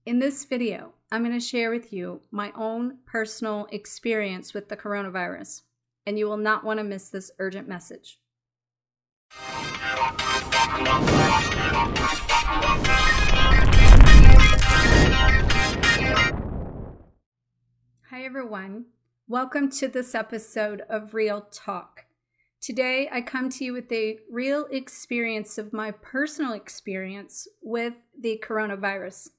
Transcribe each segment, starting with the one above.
In this video, I'm going to share with you my own personal experience with the coronavirus, and you will not want to miss this urgent message. Hi everyone, welcome to this episode of Real Talk. Today I come to you with a real experience of my personal experience with the coronavirus.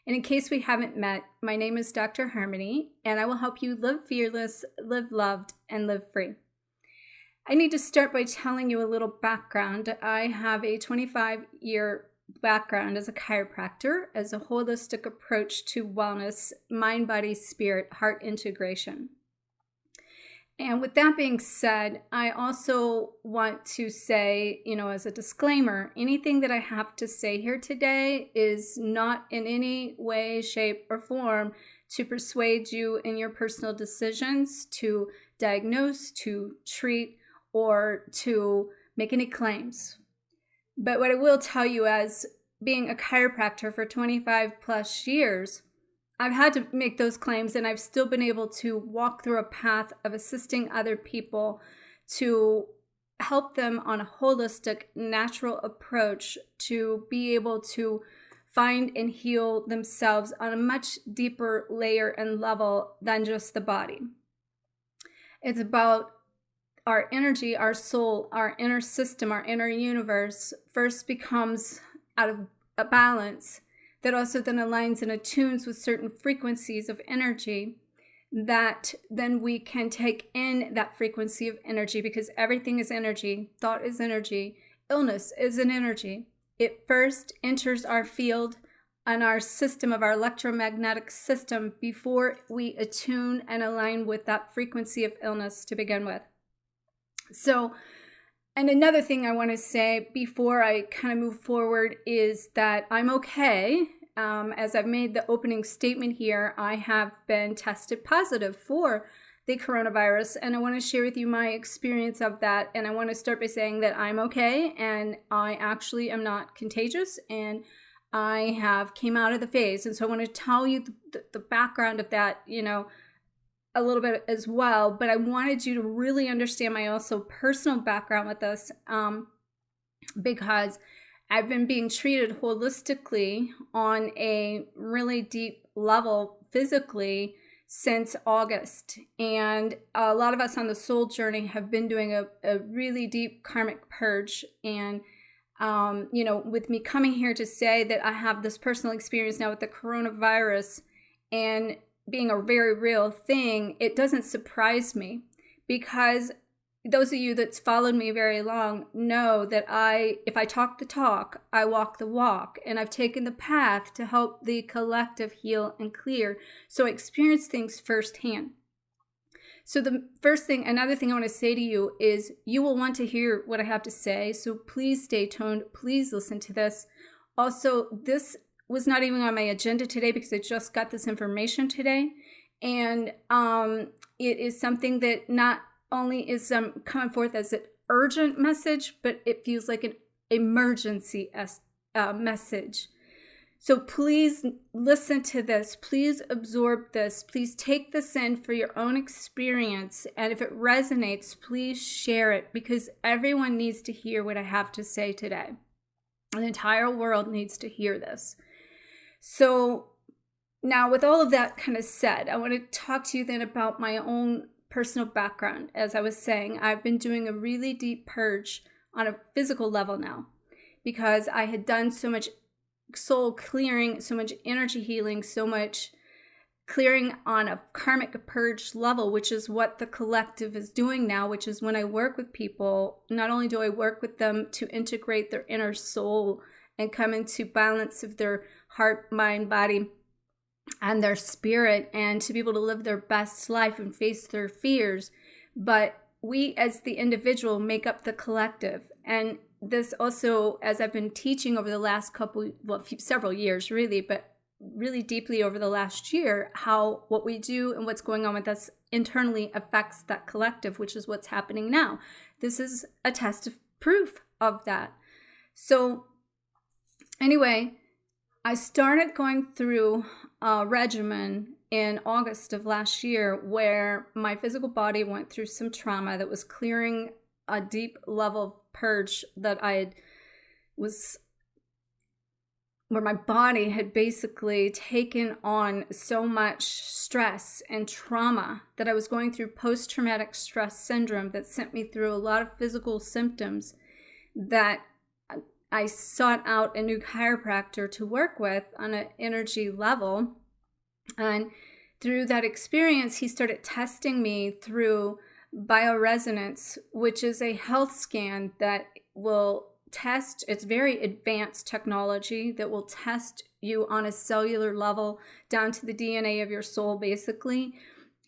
And in case we haven't met, my name is Dr. Harmony, and I will help you live fearless, live loved, and live free. I need to start by telling you a little background. I have a 25-year background as a chiropractor, as a holistic approach to wellness, mind, body, spirit, heart integration. And with that being said, I also want to say, as a disclaimer, anything that I have to say here today is not in any way, shape, or form to persuade you in your personal decisions, to diagnose, to treat, or to make any claims. But what I will tell you, as being a chiropractor for 25 plus years, I've had to make those claims, and I've still been able to walk through a path of assisting other people to help them on a holistic, natural approach to be able to find and heal themselves on a much deeper layer and level than just the body. It's about our energy, our soul, our inner system, our inner universe first becomes out of a balance that also then aligns and attunes with certain frequencies of energy, that then we can take in that frequency of energy, because everything is energy, thought is energy, illness is an energy. It first enters our field and our system of our electromagnetic system before we attune and align with that frequency of illness to begin with. So, and another thing I want to say before I kind of move forward is that I'm okay. As I've made the opening statement here, I have been tested positive for the coronavirus, and I want to share with you my experience of that. And I want to start by saying that I'm okay, and I actually am not contagious, and I have came out of the phase. And so I want to tell you the background of that, a little bit as well, but I wanted you to really understand my also personal background with this, because I've been being treated holistically on a really deep level physically since August. And a lot of us on the soul journey have been doing a really deep karmic purge. And, with me coming here to say that I have this personal experience now with the coronavirus and being a very real thing, it doesn't surprise me, because those of you that's followed me very long know that if I talk the talk, I walk the walk, and I've taken the path to help the collective heal and clear. So I experience things firsthand. So another thing I want to say to you is you will want to hear what I have to say. So please stay tuned. Please listen to this. Also, this was not even on my agenda today because I just got this information today. And it is something that not only is coming forth as an urgent message, but it feels like an emergency message. So please listen to this. Please absorb this. Please take this in for your own experience. And if it resonates, please share it, because everyone needs to hear what I have to say today. The entire world needs to hear this. So now, with all of that kind of said, I want to talk to you then about my own personal background. As I was saying, I've been doing a really deep purge on a physical level now, because I had done so much soul clearing, so much energy healing, so much clearing on a karmic purge level, which is what the collective is doing now, which is when I work with people, not only do I work with them to integrate their inner soul and come into balance of their heart, mind, body, and their spirit, and to be able to live their best life and face their fears, but we as the individual make up the collective. And this also, as I've been teaching over the last several years really, but really deeply over the last year, how what we do and what's going on with us internally affects that collective, which is what's happening now. This is a test of proof of that. So anyway, I started going through a regimen in August of last year where my physical body went through some trauma that was clearing a deep level of purge that where my body had basically taken on so much stress and trauma that I was going through post-traumatic stress syndrome that sent me through a lot of physical symptoms that I sought out a new chiropractor to work with on an energy level. And through that experience, he started testing me through Bioresonance, which is a health scan that will test, it's very advanced technology that will test you on a cellular level down to the DNA of your soul, basically.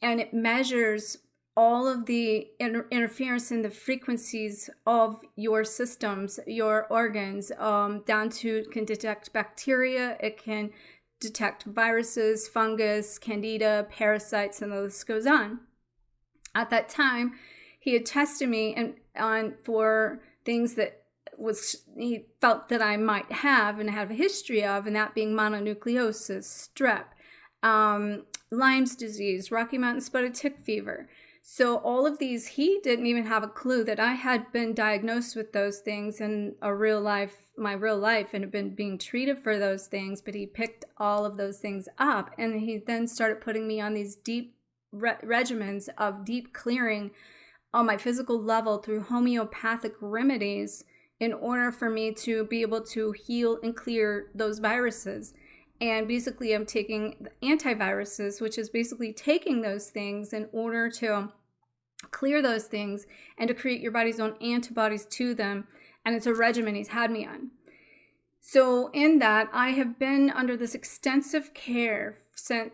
And it measures all of the interference in the frequencies of your systems, your organs, down to, it can detect bacteria, it can detect viruses, fungus, candida, parasites, and the list goes on. At that time, he had tested me for things that he felt that I might have and have a history of, and that being mononucleosis, strep, Lyme's disease, Rocky Mountain spotted tick fever. So all of these, he didn't even have a clue that I had been diagnosed with those things in my real life, and had been being treated for those things, but he picked all of those things up, and he then started putting me on these deep regimens of deep clearing on my physical level through homeopathic remedies in order for me to be able to heal and clear those viruses. And basically I'm taking antiviruses, which is basically taking those things in order to clear those things and to create your body's own antibodies to them. And it's a regimen he's had me on. So in that, I have been under this extensive care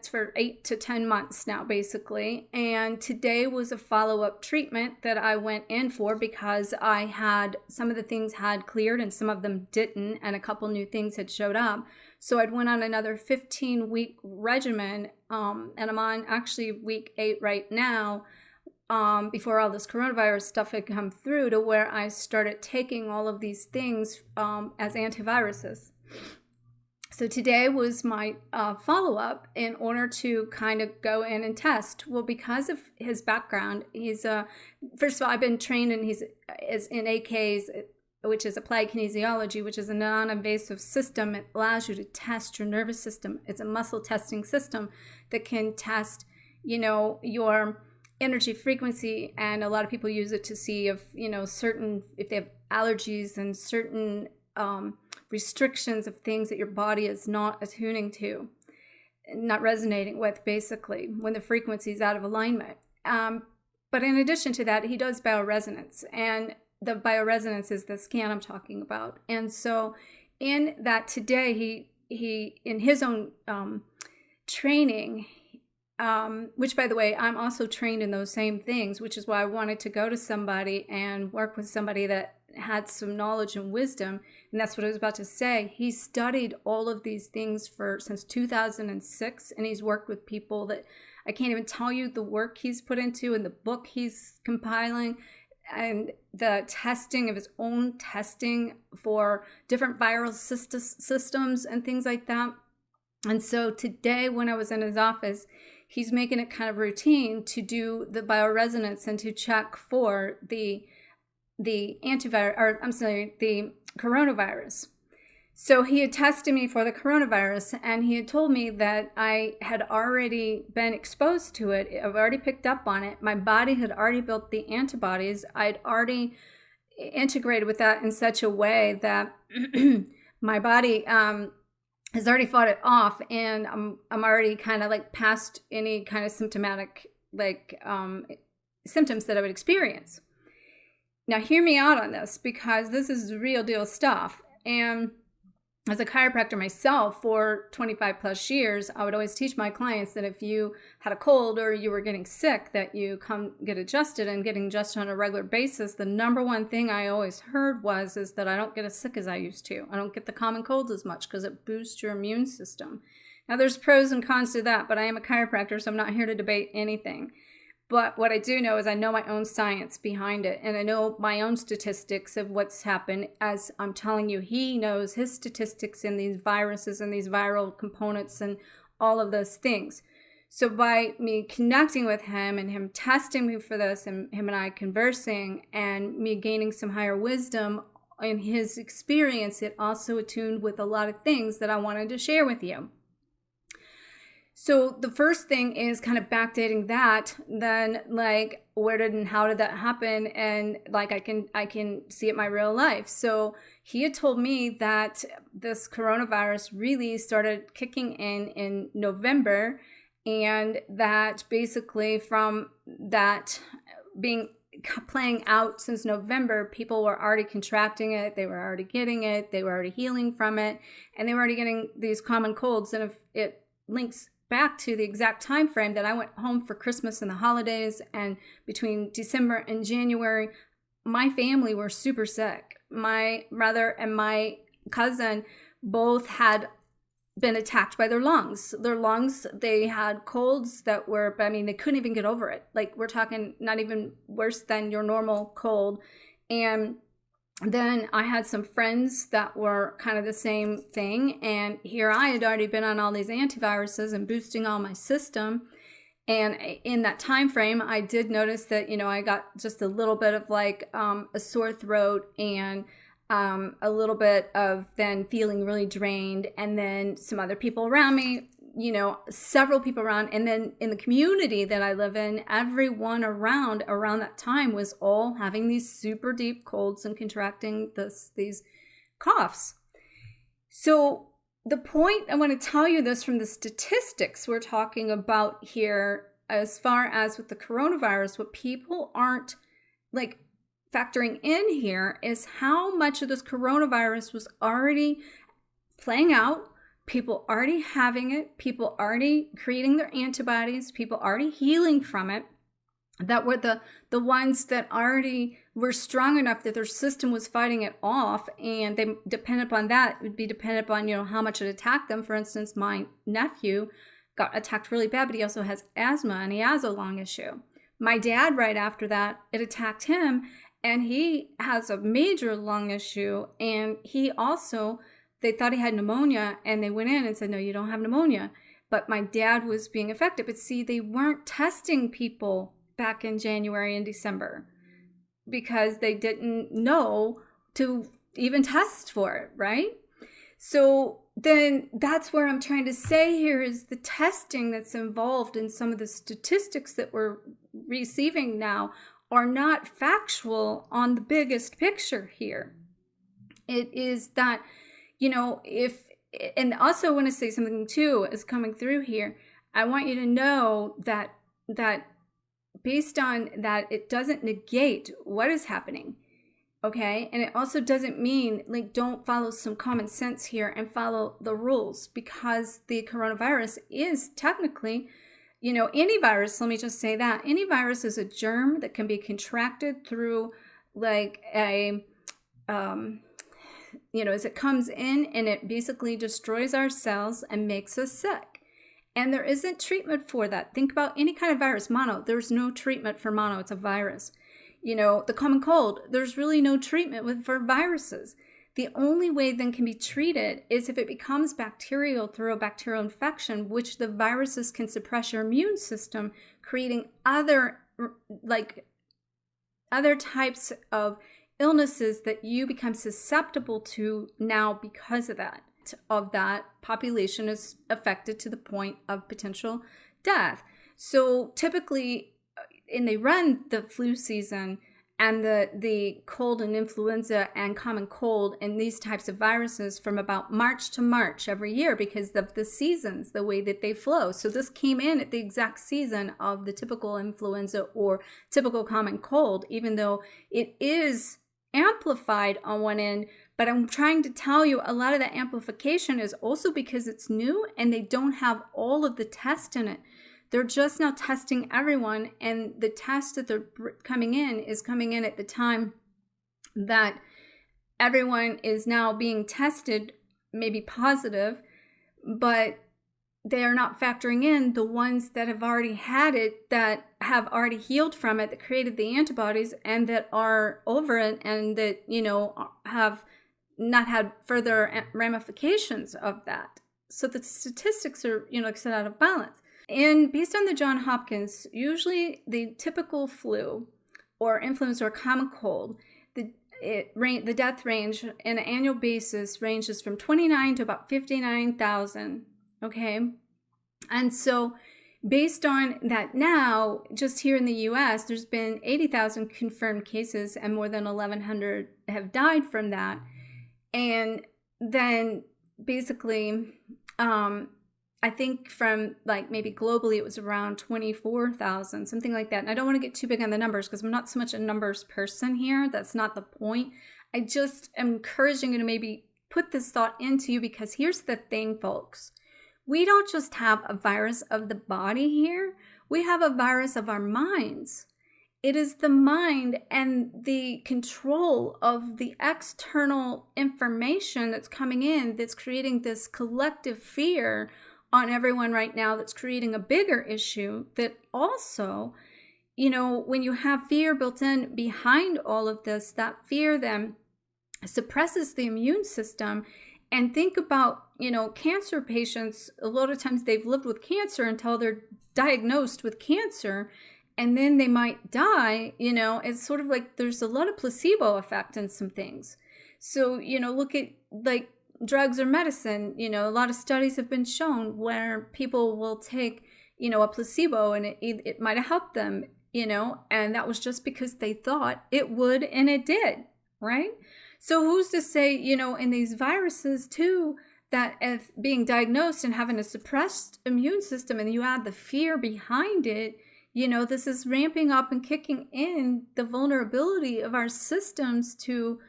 for 8 to 10 months now, basically. And today was a follow-up treatment that I went in for because I had, some of the things had cleared and some of them didn't, and a couple new things had showed up. So I went on another 15-week regimen, and I'm on actually week 8 right now, before all this coronavirus stuff had come through, to where I started taking all of these things as antiviruses. So today was my follow-up in order to kind of go in and test. Well, because of his background, he's first of all, I've been trained in in AKs, which is applied kinesiology, which is a non-invasive system. It allows you to test your nervous system. It's a muscle testing system that can test, your energy frequency, and a lot of people use it to see if if they have allergies and certain restrictions of things that your body is not attuning to, not resonating with, basically, when the frequency is out of alignment. But in addition to that, he does bioresonance, and the bioresonance is the scan I'm talking about. And so in that today, he in his own training, which, by the way, I'm also trained in those same things, which is why I wanted to go to somebody and work with somebody that had some knowledge and wisdom. And that's what I was about to say. He studied all of these things since 2006, and he's worked with people that I can't even tell you the work he's put into, and the book he's compiling, and the testing of his own testing for different viral systems and things like that. And so today, when I was in his office, he's making it kind of routine to do the bioresonance and to check for the coronavirus. So he had tested me for the coronavirus, and he had told me that I had already been exposed to it. I've already picked up on it. My body had already built the antibodies. I'd already integrated with that in such a way that my body has already fought it off, and I'm already kind of like past any kind of symptomatic symptoms that I would experience. Now, hear me out on this, because this is real deal stuff. And as a chiropractor myself for 25 plus years, I would always teach my clients that if you had a cold or you were getting sick, that you come get adjusted, and getting adjusted on a regular basis. The number one thing I always heard is that I don't get as sick as I used to. I don't get the common colds as much because it boosts your immune system. Now, there's pros and cons to that, but I am a chiropractor, so I'm not here to debate anything. But what I do know is I know my own science behind it, and I know my own statistics of what's happened. As I'm telling you, he knows his statistics in these viruses and these viral components and all of those things. So by me connecting with him and him testing me for this, and him and I conversing and me gaining some higher wisdom in his experience, it also attuned with a lot of things that I wanted to share with you. So the first thing is kind of backdating that, then like where did and how did that happen? And like I can see it in my real life. So he had told me that this coronavirus really started kicking in November, and that basically from that playing out since November, people were already contracting it, they were already getting it, they were already healing from it, and they were already getting these common colds. And if it links back to the exact time frame that I went home for Christmas and the holidays, and between December and January, my family were super sick. My brother and my cousin both had been attacked by their lungs. They had colds that were, I mean, they couldn't even get over it. Like, we're talking not even worse than your normal cold. And then I had some friends that were kind of the same thing. And here I had already been on all these antiviruses and boosting all my system. And in that time frame, I did notice that, I got just a little bit of like a sore throat, and a little bit of then feeling really drained. And then some other people around me, several people around. And then in the community that I live in, everyone around that time was all having these super deep colds and contracting these coughs. So the point I want to tell you this from the statistics we're talking about here, as far as with the coronavirus, what people aren't like factoring in here is how much of this coronavirus was already playing out. People already having it, people already creating their antibodies, people already healing from it, that were the ones that already were strong enough that their system was fighting it off, and they depended upon that. It would be dependent upon, how much it attacked them. For instance, my nephew got attacked really bad, but he also has asthma, and he has a lung issue. My dad, right after that, it attacked him, and he has a major lung issue, and he also, they thought he had pneumonia, and they went in and said, no, you don't have pneumonia. But my dad was being affected. But see, they weren't testing people back in January and December because they didn't know to even test for it, right? So then that's where I'm trying to say here is the testing that's involved in some of the statistics that we're receiving now are not factual on the biggest picture here. It is that, and also I want to say something too is coming through here. I want you to know that based on that, it doesn't negate what is happening. Okay. And it also doesn't mean like don't follow some common sense here and follow the rules, because the coronavirus is technically, any virus, let me just say that any virus is a germ that can be contracted through like a, as it comes in, and it basically destroys our cells and makes us sick. And there isn't treatment for that. Think about any kind of virus. Mono, there's no treatment for mono. It's a virus. The common cold, there's really no treatment for viruses. The only way then can be treated is if it becomes bacterial through a bacterial infection, which the viruses can suppress your immune system, creating other types of illnesses that you become susceptible to now because of that. Population is affected to the point of potential death. So typically, and they run the flu season and the cold and influenza and common cold and these types of viruses from about March to March every year because of the seasons, the way that they flow. So this came in at the exact season of the typical influenza or typical common cold, even though it is amplified on one end. But I'm trying to tell you a lot of that amplification is also because it's new and they don't have all of the tests in it. They're just now testing everyone, and the test that they're coming in is coming in at the time that everyone is now being tested, maybe positive, but they are not factoring in the ones that have already had it, that have already healed from it, that created the antibodies, and that are over it, and that, have not had further ramifications of that. So the statistics are, set out of balance. And based on the Johns Hopkins, usually the typical flu or influenza or common cold, the death range on an annual basis ranges from 29 to about 59,000. Okay. And so based on that, now, just here in the US, there's been 80,000 confirmed cases and more than 1,100 have died from that. And then basically, I think from like maybe globally, it was around 24,000, something like that. And I don't want to get too big on the numbers because I'm not so much a numbers person here. That's not the point. I just am encouraging you to maybe put this thought into you, because here's the thing, folks. We don't just have a virus of the body here. We have a virus of our minds. It is the mind and the control of the external information that's coming in that's creating this collective fear on everyone right now, that's creating a bigger issue. That also, when you have fear built in behind all of this, that fear then suppresses the immune system. And think about, cancer patients. A lot of times they've lived with cancer until they're diagnosed with cancer, and then they might die. It's sort of like there's a lot of placebo effect in some things. So, look at like drugs or medicine. A lot of studies have been shown where people will take, a placebo, and it might have helped them, and that was just because they thought it would, and it did, right? So who's to say, in these viruses too, that if being diagnosed and having a suppressed immune system, and you add the fear behind it, this is ramping up and kicking in the vulnerability of our systems to,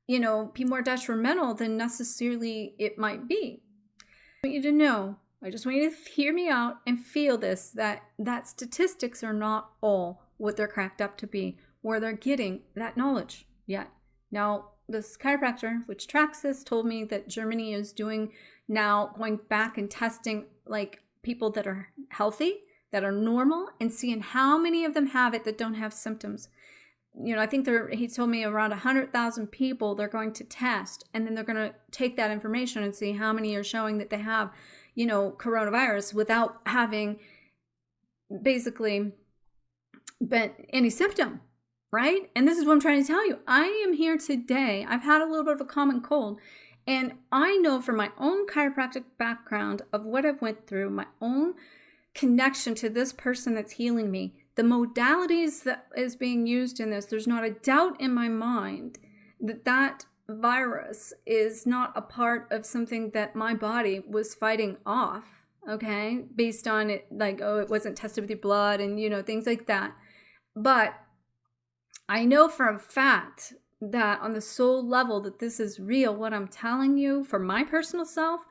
be more detrimental than necessarily it might be. I want you to know, I just want you to hear me out and feel this, that statistics are not all what they're cracked up to be, where they're getting that knowledge yet. Now, this chiropractor, which tracks this, told me that Germany is going back and testing like people that are healthy, that are normal, and seeing how many of them have it that don't have symptoms. I think he told me around 100,000 people they're going to test, and then they're going to take that information and see how many are showing that they have, coronavirus without having basically been any symptom. Right? And this is what I'm trying to tell you. I am here today. I've had a little bit of a common cold, and I know from my own chiropractic background of what I've went through, my own connection to this person that's healing me, the modalities that is being used in this, there's not a doubt in my mind that virus is not a part of something that my body was fighting off, okay? Based on it, like, it wasn't tested with your blood and, things like that. But I know for a fact that on the soul level that this is real, what I'm telling you, for my personal self.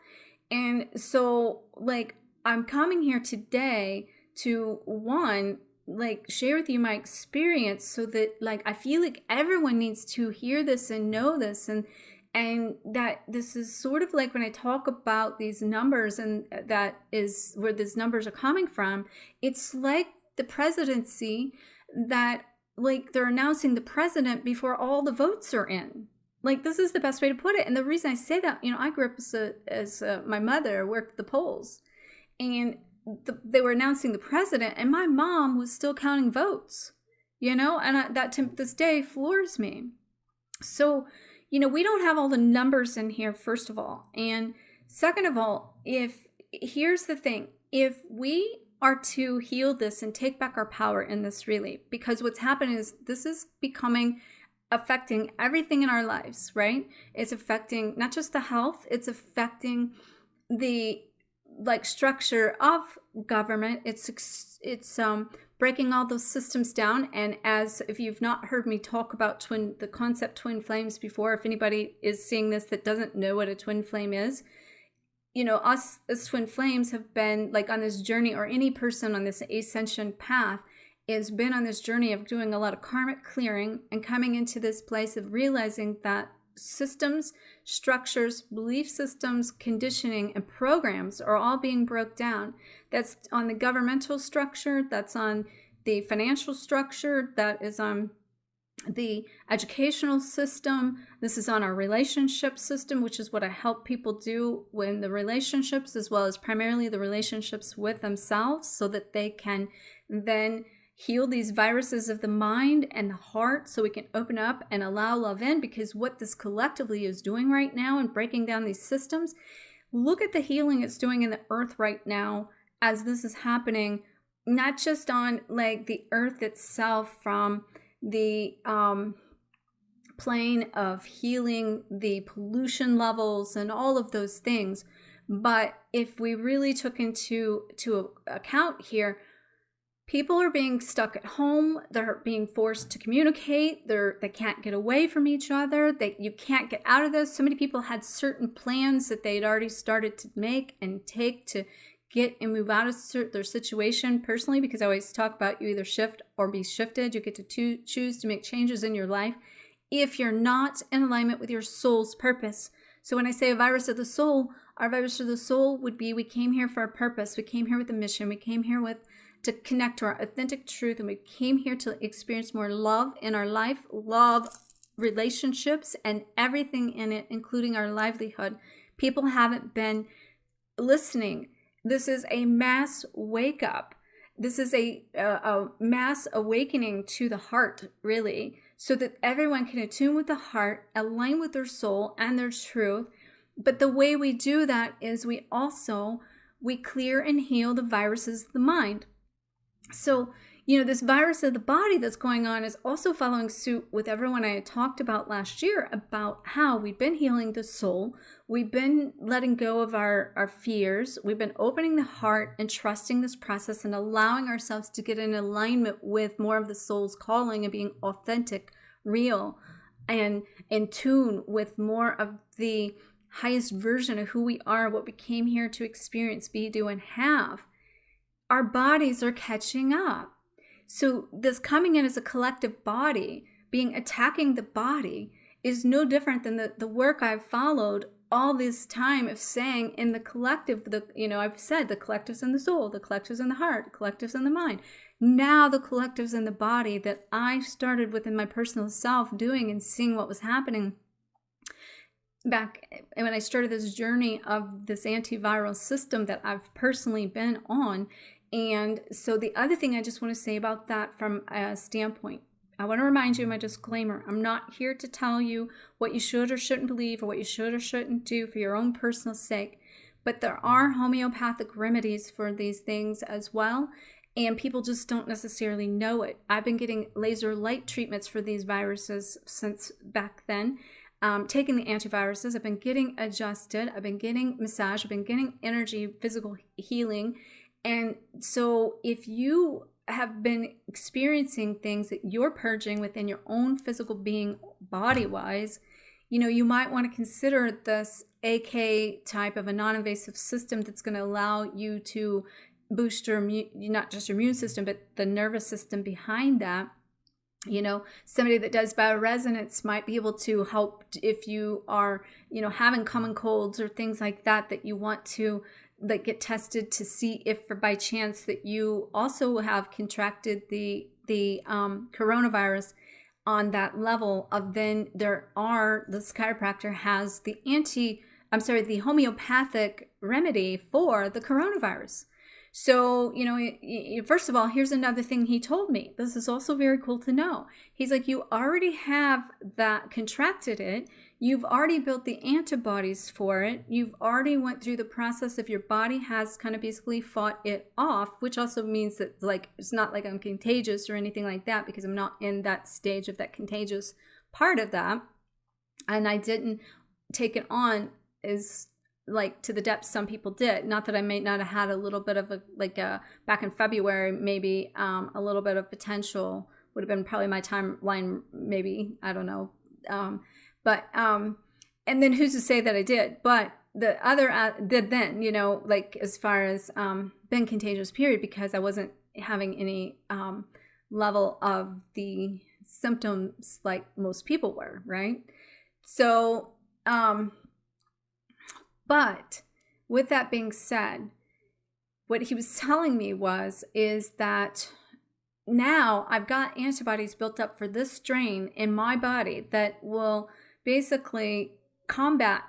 And so, like, I'm coming here today to, one, like, share with you my experience, so that, like, I feel like everyone needs to hear this and know this, and that this is sort of like when I talk about these numbers, and that is where these numbers are coming from. It's like the presidency, that like they're announcing the president before all the votes are in. Like, this is the best way to put it. And the reason I say that, I grew up as my mother worked the polls, and they were announcing the president, and my mom was still counting votes, and that to this day floors me. So, we don't have all the numbers in here, first of all. And second of all, here's the thing, if we are to heal this and take back our power in this, really, because what's happening is this is affecting everything in our lives, right? It's affecting not just the health, it's affecting the structure of government. It's breaking all those systems down. And if you've not heard me talk about the concept twin flames before, if anybody is seeing this that doesn't know what a twin flame is, us as twin flames have been like on this journey, or any person on this ascension path has been on this journey of doing a lot of karmic clearing and coming into this place of realizing that systems, structures, belief systems, conditioning, and programs are all being broke down. That's on the governmental structure, that's on the financial structure, that is on the educational system. This is on our relationship system, which is what I help people do when the relationships, as well as primarily the relationships with themselves, so that they can then heal these viruses of the mind and the heart, so we can open up and allow love in. Because what this collectively is doing right now and breaking down these systems, look at the healing it's doing in the earth right now as this is happening, not just on like the earth itself from the plane of healing the pollution levels and all of those things, but if we really took into account here, people are being stuck at home. They're being forced to communicate. They can't get away from each other. You can't get out of this. So many people had certain plans that they'd already started to make and take to get and move out of their situation personally, because I always talk about you either shift or be shifted. You get to choose to make changes in your life if you're not in alignment with your soul's purpose. So when I say a virus of the soul, our virus of the soul would be, we came here for a purpose. We came here with a mission. We came here to connect to our authentic truth, and we came here to experience more love in our life, love, relationships, and everything in it, including our livelihood. People haven't been listening. This is a mass wake up. This is a mass awakening to the heart, really, so that everyone can attune with the heart, align with their soul and their truth. But the way we do that is we clear and heal the viruses of the mind. So, this virus of the body that's going on is also following suit with everyone I had talked about last year about how we've been healing the soul. We've been letting go of our fears. We've been opening the heart and trusting this process and allowing ourselves to get in alignment with more of the soul's calling and being authentic, real, and in tune with more of the highest version of who we are, what we came here to experience, be, do, and have. Our bodies are catching up. So this coming in as a collective body, attacking the body, is no different than the work I've followed all this time of saying in the collective, I've said the collective's in the soul, the collective's in the heart, the collective's in the mind. Now the collective's in the body, that I started within my personal self doing and seeing what was happening back when I started this journey of this antiviral system that I've personally been on. And so the other thing I just want to say about that from a standpoint, I want to remind you of my disclaimer. I'm not here to tell you what you should or shouldn't believe or what you should or shouldn't do for your own personal sake. But there are homeopathic remedies for these things as well. And people just don't necessarily know it. I've been getting laser light treatments for these viruses since back then. Taking the antiviruses, I've been getting adjusted. I've been getting massage. I've been getting energy, physical healing. And so if you have been experiencing things that you're purging within your own physical being, body-wise, you might want to consider this AK type of a non-invasive system that's going to allow you to boost your not just your immune system, but the nervous system behind that. Somebody that does bioresonance might be able to help if you are, having common colds or things like that you want to get tested to see if by chance that you also have contracted the coronavirus on that level of, then this chiropractor has the homeopathic remedy for the coronavirus. So, first of all, here's another thing he told me. This is also very cool to know. He's like, you already have that contracted it. You've already built the antibodies for it. You've already went through the process of your body has kind of basically fought it off, which also means that it's not like I'm contagious or anything like that, because I'm not in that stage of that contagious part of that. And I didn't take it on as to the depths some people did. Not that I may not have had a little bit of a back in February, maybe a little bit of potential would have been probably my timeline, maybe, I don't know. But and then who's to say that I did? But the other did then, as far as been contagious period, because I wasn't having any level of the symptoms like most people were, right? So, but with that being said, what he was telling me is that now I've got antibodies built up for this strain in my body that will basically combat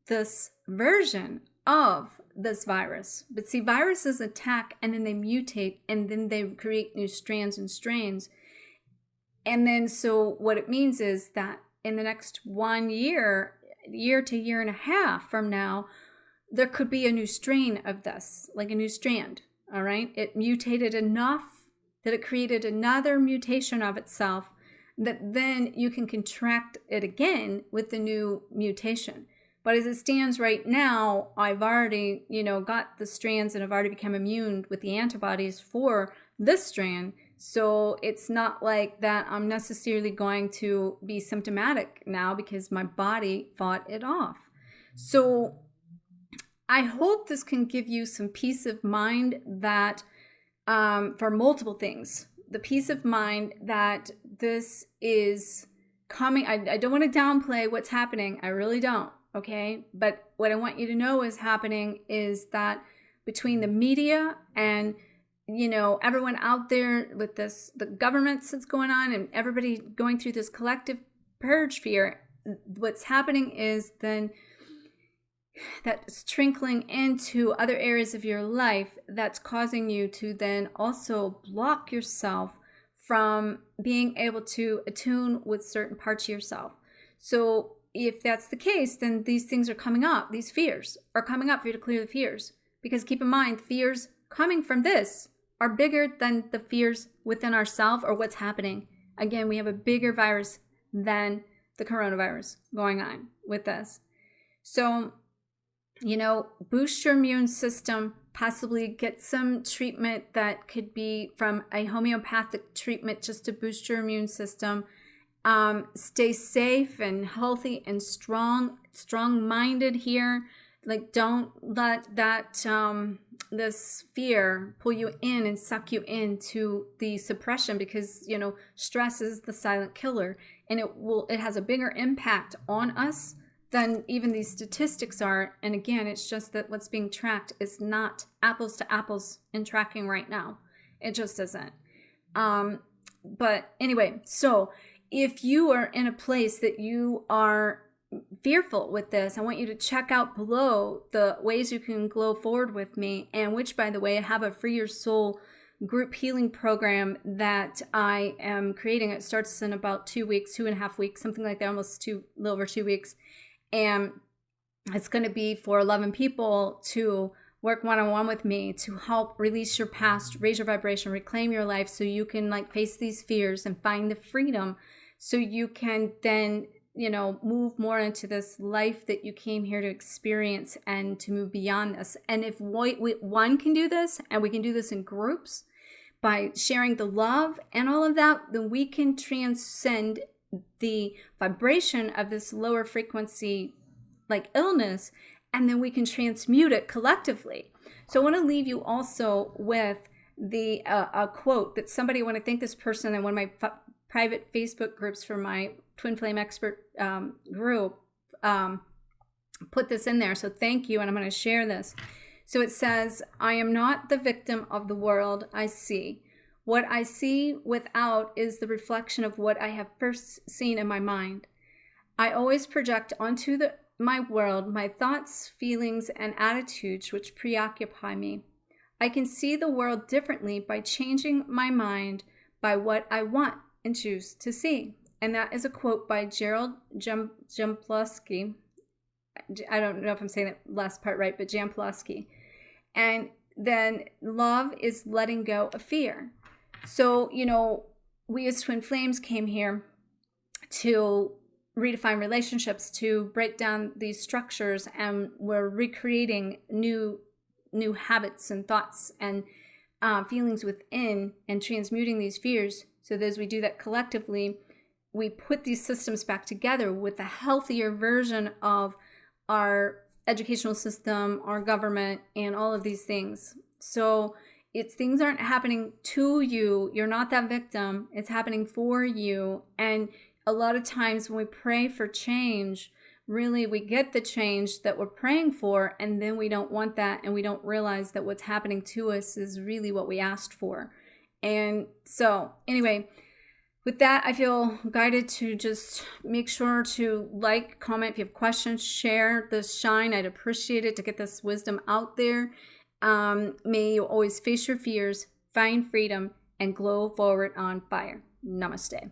this version of this virus. But see, viruses attack and then they mutate and then they create new strands and strains. And then so what it means is that in the next 1 year to year and a half from now, there could be a new strain of this, like a new strand. All right. It mutated enough that it created another mutation of itself that then you can contract it again with the new mutation. But as it stands right now, I've already, got the strands and I've already become immune with the antibodies for this strand. So it's not like that I'm necessarily going to be symptomatic now because my body fought it off. So I hope this can give you some peace of mind that for multiple things. The peace of mind that this is coming. I don't want to downplay what's happening. I really don't. Okay. But what I want you to know is happening is that between the media and, everyone out there with this, the governments that's going on and everybody going through this collective purge fear, what's happening is then that's trickling into other areas of your life that's causing you to then also block yourself from being able to attune with certain parts of yourself. So if that's the case, then these things are coming up. These fears are coming up for you to clear the fears. Because keep in mind, fears coming from this are bigger than the fears within ourselves or what's happening. Again, we have a bigger virus than the coronavirus going on with this. So, boost your immune system, possibly get some treatment that could be from a homeopathic treatment just to boost your immune system. Stay safe and healthy and strong-minded here. Like, don't let that this fear pull you in and suck you into the suppression, because stress is the silent killer, and it has a bigger impact on us than even these statistics are. And again, it's just that what's being tracked is not apples to apples in tracking right now. It just isn't. But anyway, so if you are in a place that you are fearful with this, I want you to check out below the ways you can go forward with me, and which, by the way, I have a Free Your Soul group healing program that I am creating. It starts in about 2 weeks, 2.5 weeks, something like that, almost a little over 2 weeks. And it's going to be for 11 people to work one-on-one with me to help release your past, raise your vibration, reclaim your life, so you can face these fears and find the freedom, so you can then move more into this life that you came here to experience and to move beyond this. And if one can do this, and we can do this in groups by sharing the love and all of that, then we can transcend the vibration of this lower frequency illness, and then we can transmute it collectively. So I want to leave you also with the a quote that somebody, I want to thank this person in one of my private Facebook groups for my Twin Flame Expert group, put this in there. So thank you, and I'm going to share this. So it says, "I am not the victim of the world I see. What I see without is the reflection of what I have first seen in my mind. I always project onto my world my thoughts, feelings, and attitudes which preoccupy me. I can see the world differently by changing my mind by what I want and choose to see." And that is a quote by Gerald Jampolsky. I don't know if I'm saying that last part right, but Jampolsky. And then love is letting go of fear. So, we as Twin Flames came here to redefine relationships, to break down these structures, and we're recreating new habits and thoughts and feelings within, and transmuting these fears. So as we do that collectively, we put these systems back together with a healthier version of our educational system, our government, and all of these things. So things aren't happening to you. You're not that victim. It's happening for you. And a lot of times when we pray for change, really we get the change that we're praying for, and then we don't want that, and we don't realize that what's happening to us is really what we asked for. And so anyway, with that, I feel guided to just make sure to like, comment. If you have questions, share this shine. I'd appreciate it to get this wisdom out there. May you always face your fears, find freedom, and glow forward on fire. Namaste.